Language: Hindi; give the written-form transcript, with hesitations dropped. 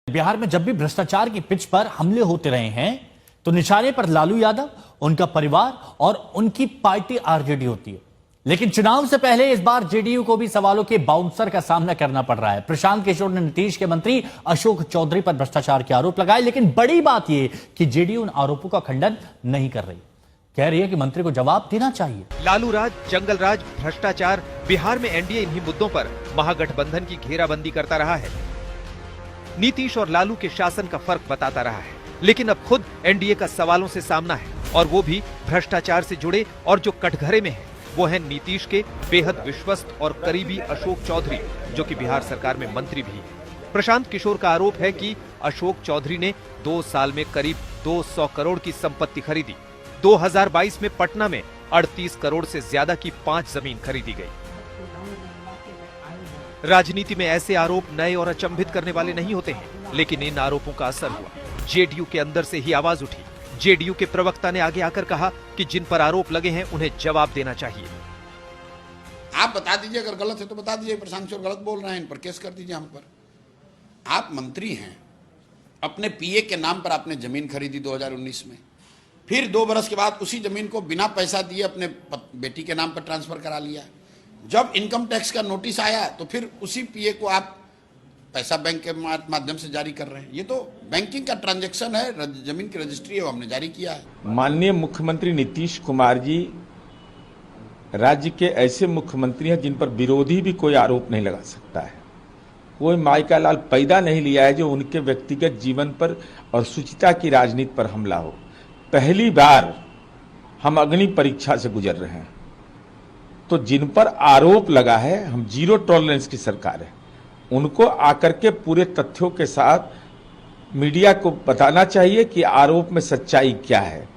बिहार में जब भी भ्रष्टाचार की पिच पर हमले होते रहे हैं तो निशाने पर लालू यादव, उनका परिवार और उनकी पार्टी आरजेडी होती है। लेकिन चुनाव से पहले इस बार जेडीयू को भी सवालों के बाउंसर का सामना करना पड़ रहा है। प्रशांत किशोर ने नीतीश के मंत्री अशोक चौधरी पर भ्रष्टाचार के आरोप लगाए, लेकिन बड़ी बात यह कि जेडीयू उन आरोपों का खंडन नहीं कर रही। कह रही है कि मंत्री को जवाब देना चाहिए। लालू राज, जंगल राज, भ्रष्टाचार, बिहार में एनडीए इन्हीं मुद्दों पर महागठबंधन की घेराबंदी करता रहा है। नीतीश और लालू के शासन का फर्क बताता रहा है, लेकिन अब खुद एनडीए का सवालों से सामना है, और वो भी भ्रष्टाचार से जुड़े। और जो कटघरे में है वो है नीतीश के बेहद विश्वस्त और करीबी अशोक चौधरी, जो कि बिहार सरकार में मंत्री भी है। प्रशांत किशोर का आरोप है कि अशोक चौधरी ने 2 साल में करीब 200 करोड़ की संपत्ति खरीदी। 2022 में पटना में 38 करोड़ से ज्यादा की 5 जमीन खरीदी गई। राजनीति में ऐसे आरोप नए और अचंभित करने वाले नहीं होते हैं, लेकिन इन आरोपों का असर हुआ। जेडीयू के अंदर से ही आवाज उठी। जेडीयू के प्रवक्ता ने आगे आकर कहा कि जिन पर आरोप लगे हैं उन्हें जवाब देना चाहिए। आप बता दीजिए, अगर गलत है तो बता दीजिए, प्रशांत किशोर गलत बोल रहे हैं, इन पर केस कर दीजिए हम पर। आप मंत्री हैं, अपने पीए के नाम पर आपने जमीन खरीदी 2019 में, फिर 2 बरस के बाद उसी जमीन को बिना पैसा दिए अपने बेटी के नाम पर ट्रांसफर करा लिया। जब इनकम टैक्स का नोटिस आया तो फिर उसी पीए को आप पैसा बैंक के माध्यम से जारी कर रहे हैं। ये तो बैंकिंग का ट्रांजैक्शन है, जमीन की रजिस्ट्री है, वो हमने जारी किया है। माननीय मुख्यमंत्री नीतीश कुमार जी राज्य के ऐसे मुख्यमंत्री हैं जिन पर विरोधी भी कोई आरोप नहीं लगा सकता है। कोई माई का लाल पैदा नहीं लिया है जो उनके व्यक्तिगत जीवन पर और शुचिता की राजनीति पर हमला हो। पहली बार हम अग्नि परीक्षा से गुजर रहे हैं, तो जिन पर आरोप लगा है, हम जीरो टॉलरेंस की सरकार है, उनको आकर के पूरे तथ्यों के साथ मीडिया को बताना चाहिए कि आरोप में सच्चाई क्या है।